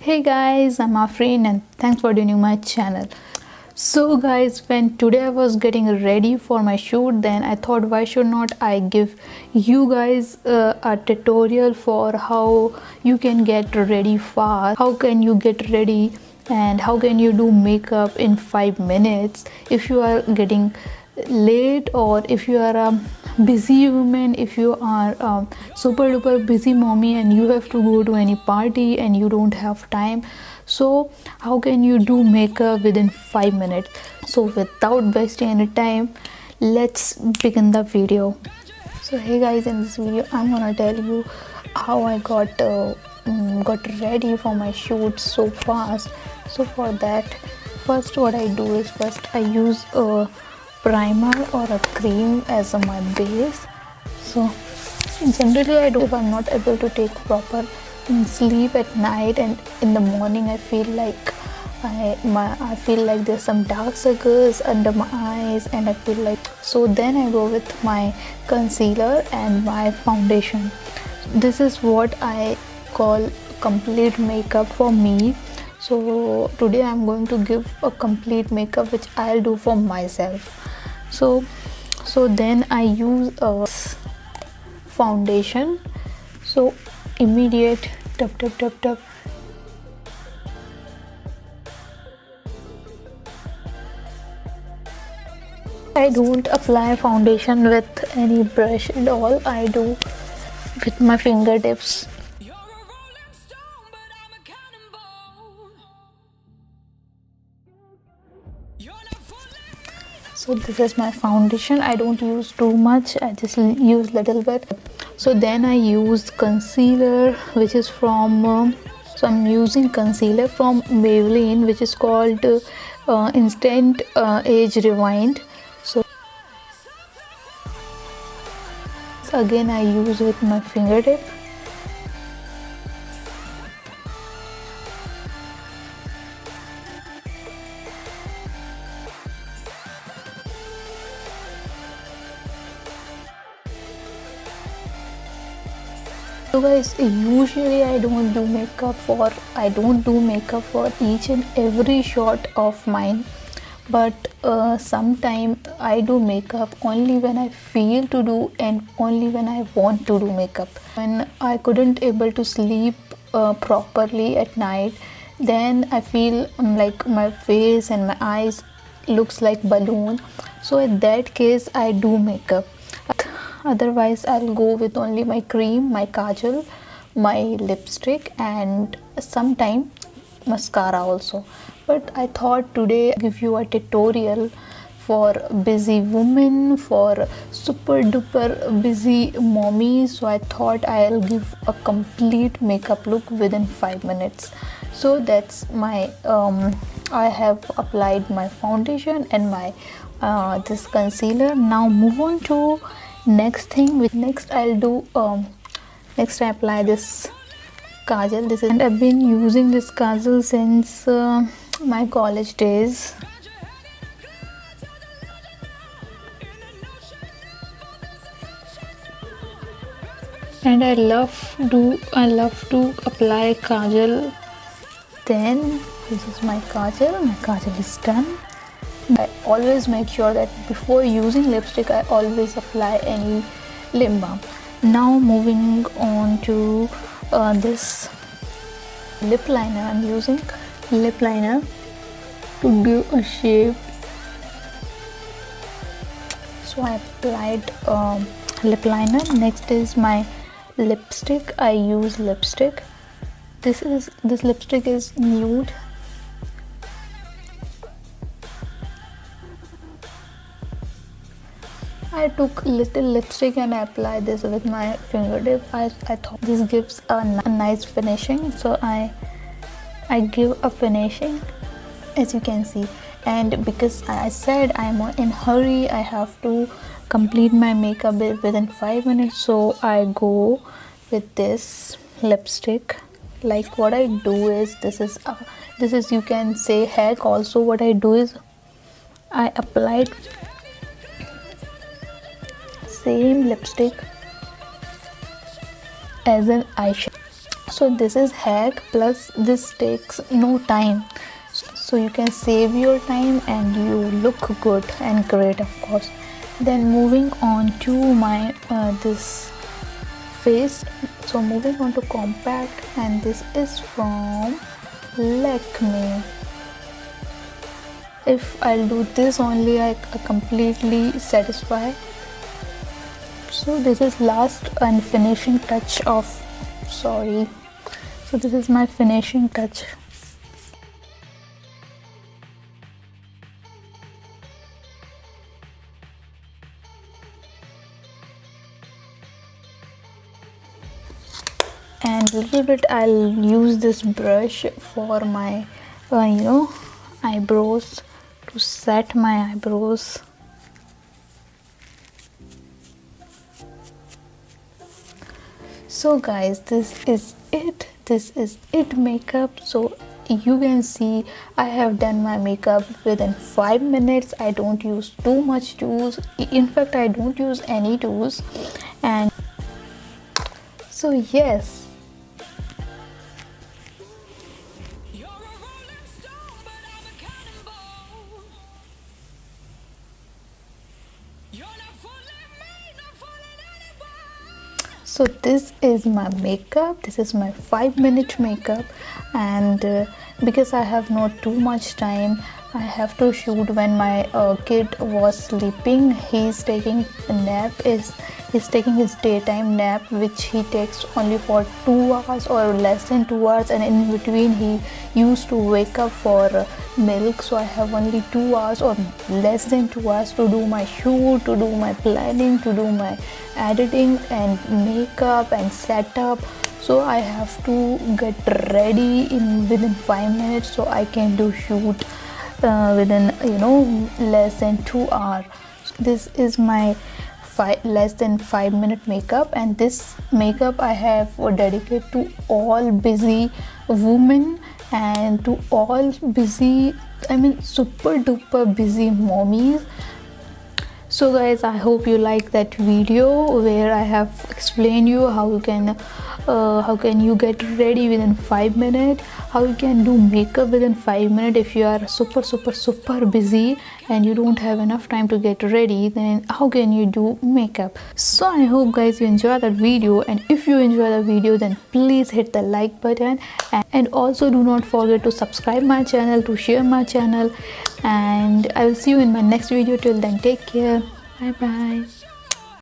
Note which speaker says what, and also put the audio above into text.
Speaker 1: Hey guys, I'm Afreen and thanks for joining my channel. So guys, when today I was getting ready for my shoot, then I thought why should not I give you guys a tutorial for how you can get ready fast, how can you get ready and how can you do makeup in 5 minutes if you are getting late, or if you are a busy woman, if you are a super duper busy mommy and you have to go to any party and you don't have time. So how can you do makeup within 5 minutes? So without wasting any time, let's begin the video. So hey guys, in this video I'm gonna tell you how I got ready for my shoot so fast. So for that, first what I do is first I use a primer or a cream as my base. So generally I do, if I'm not able to take proper sleep at night and in the morning I feel like I feel like there's some dark circles under my eyes, and I feel like, so then I go with my concealer and my foundation. This is what I call complete makeup for me. So today I'm going to give a complete makeup which I'll do for myself. So then I use a foundation. So immediate tap. I don't apply foundation with any brush and all. I do with my fingertips. So this is my foundation. I don't use too much, I just use little bit. So then I use concealer, which is from so I'm using concealer from Maybelline, which is called Instant Age Rewind. So again I use with my fingertip. So guys, usually I don't do makeup for each and every shot of mine, but sometime I do makeup only when I feel to do and only when I want to do makeup. When I couldn't able to sleep properly at night, then I feel like my face and my eyes looks like balloon. So in that case I do makeup. Otherwise I'll go with only my cream, my kajal, my lipstick, and sometime mascara also. But I thought today I'll give you a tutorial for busy women, for super duper busy mommy. So I thought I'll give a complete makeup look within 5 minutes. So that's my I have applied my foundation and my this concealer. Now move on to next thing. With next I'll do next I apply this kajal. This is, and I've been using this kajal since my college days. And I love to apply kajal. Then this is my kajal is done. I always make sure that before using lipstick I always apply any lip balm. Now moving on to this lip liner. I'm using lip liner to give a shape. So I applied lip liner. Next is my lipstick. I use lipstick. This lipstick is nude. I took little lipstick and I applied this with my fingertip. I thought this gives a nice finishing, so I give a finishing, as you can see. And because I said I'm in hurry, I have to complete my makeup within 5 minutes, so I go with this lipstick. Like what I do is, this is you can say hack also. What I do is I applied same lipstick as an eyeshadow. So this is hack, plus this takes no time, so you can save your time and you look good and great, of course. Then moving on to my this face, so moving on to compact, and this is from Lakme. If I'll do this only, I completely satisfy. So this is last and finishing touch of, sorry, so this is my finishing touch. And a little bit I'll use this brush for my eyebrows, to set my eyebrows. So guys, this is it makeup. So you can see I have done my makeup within 5 minutes. I don't use too much tools, in fact I don't use any tools. And so yes, so this is my makeup, this is my 5-minute makeup. And because I have not too much time, I have to shoot when my kid was sleeping. He's taking a nap, he's taking his daytime nap, which he takes only for 2 hours or less than 2 hours, and in between he used to wake up for milk. So I have only 2 hours or less than 2 hours to do my shoot, to do my planning, to do my editing and makeup and setup. So I have to get ready within 5 minutes, so I can do shoot within less than 2 hours. This is my less than 5-minute makeup, and this makeup I have dedicated to all busy women and to all busy, super duper busy mommies. So guys, I hope you like that video where I have explained you how can you get ready within 5 minutes, how you can do makeup within 5 minutes. If you are super busy and you don't have enough time to get ready, then how can you do makeup? So I hope guys you enjoy that video, and if you enjoy the video, then please hit the like button, and also do not forget to subscribe my channel, to share my channel, and I will see you in my next video. Till then, take care, bye bye.